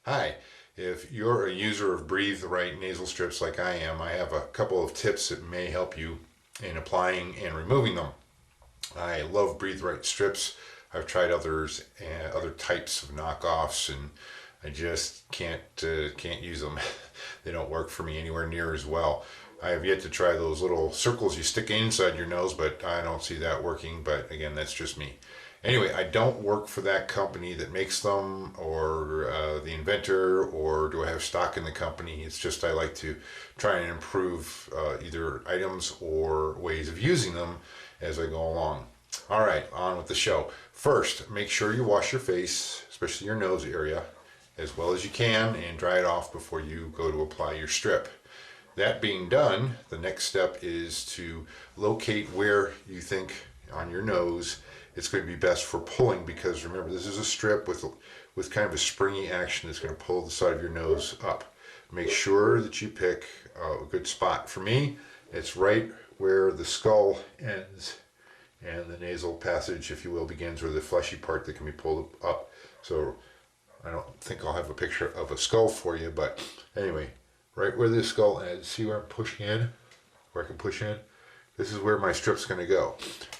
Hi, if you're a user of Breathe Rite nasal strips like I am, I have a couple of tips that may help you in applying and removing them. I love Breathe Rite strips. I've tried others and other types of knockoffs, and I just can't use them. They don't work for me anywhere near as well. I have yet to try those little circles you stick inside your nose, but I don't see that working. But again, that's just me. Anyway, I don't work for that company that makes them, or the inventor, or do I have stock in the company. It's just I like to try and improve either items or ways of using them as I go along. All right, on with the show. First, make sure you wash your face, especially your nose area, as well as you can, and dry it off before you go to apply your strip. That being done, the next step is to locate where you think on your nose it's going to be best for pulling, because remember, this is a strip with kind of a springy action that's going to pull the side of your nose up. Make sure that you pick a good spot. For me, it's right where the skull ends and the nasal passage, if you will, begins, where the fleshy part that can be pulled up. So I don't think I'll have a picture of a skull for you, but anyway, right where the skull ends, see where I'm pushing in, where I can push in? This is where my strip's going to go.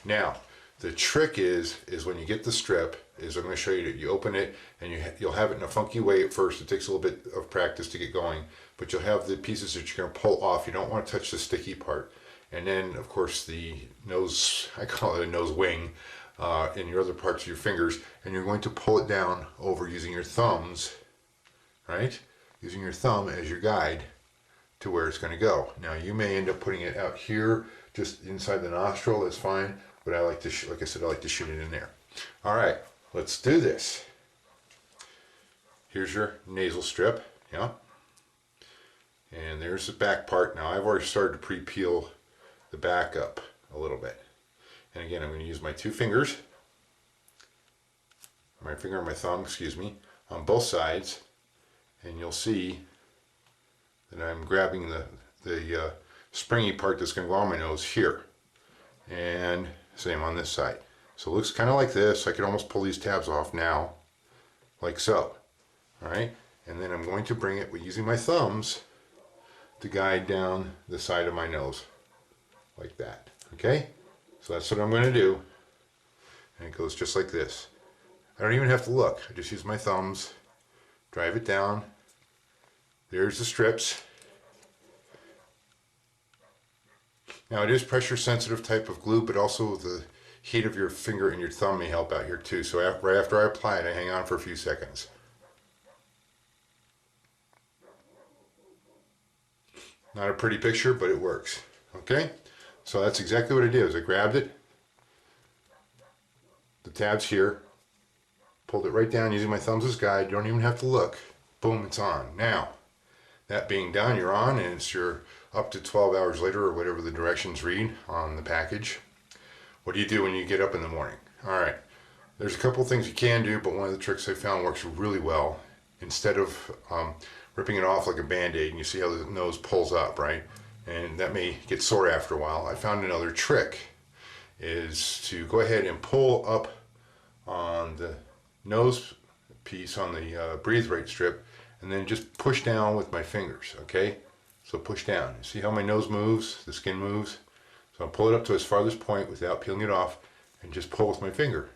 Now, the trick is when you get the strip, is I'm going to show you that you open it, and you'll have it in a funky way at first. It takes a little bit of practice to get going, but you'll have the pieces that you're going to pull off. You don't want to touch the sticky part. And then, of course, the nose, I call it a nose wing, in your other parts of your fingers, and you're going to pull it down over using your thumbs, right? Using your thumb as your guide to where it's going to go. Now, you may end up putting it out here, just inside the nostril. That's fine, but I like to, like I said, I like to shoot it in there. All right, let's do this. Here's your nasal strip, yeah, and there's the back part. Now, I've already started to pre-peel the back up a little bit, and again, I'm going to use my two fingers, my finger and my thumb, excuse me, on both sides, and you'll see that I'm grabbing the springy part that's going to go on my nose here, and same on this side. So it looks kind of like this. I can almost pull these tabs off now, like so. All right, and then I'm going to bring it with using my thumbs to guide down the side of my nose, like that. Okay, so that's what I'm going to do, and it goes just like this. I don't even have to look. I just use my thumbs, drive it down. There's the strips. Now, it is pressure sensitive type of glue, but also the heat of your finger and your thumb may help out here too. So right after I apply it, I hang on for a few seconds. Not a pretty picture, but it works. Okay, so that's exactly what I did. Is I grabbed it, the tabs here, pulled it right down using my thumbs as guide. You don't even have to look. Boom, it's on. Now, that being done, you're on, and it's your up to 12 hours later, or whatever the directions read on the package. What do you do when you get up in the morning? All right, there's a couple things you can do, but one of the tricks I found works really well. Instead of ripping it off like a band-aide, and you see how the nose pulls up, right? And that may get sore after a while. I found another trick is to go ahead and pull up on the nose piece on the Breathe Rite strip, and then just push down with my fingers, okay? So push down. See how my nose moves, the skin moves? So I'll pull it up to its farthest point without peeling it off, and just pull with my finger.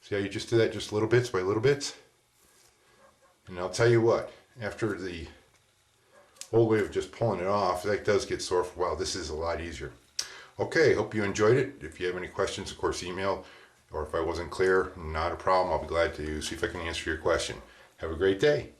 See how you just do that, just little bits by little bits? And I'll tell you what, after the old way of just pulling it off, that does get sore for a while. This is a lot easier. Okay, hope you enjoyed it. If you have any questions, of course, email, or if I wasn't clear, not a problem. I'll be glad to see if I can answer your question. Have a great day.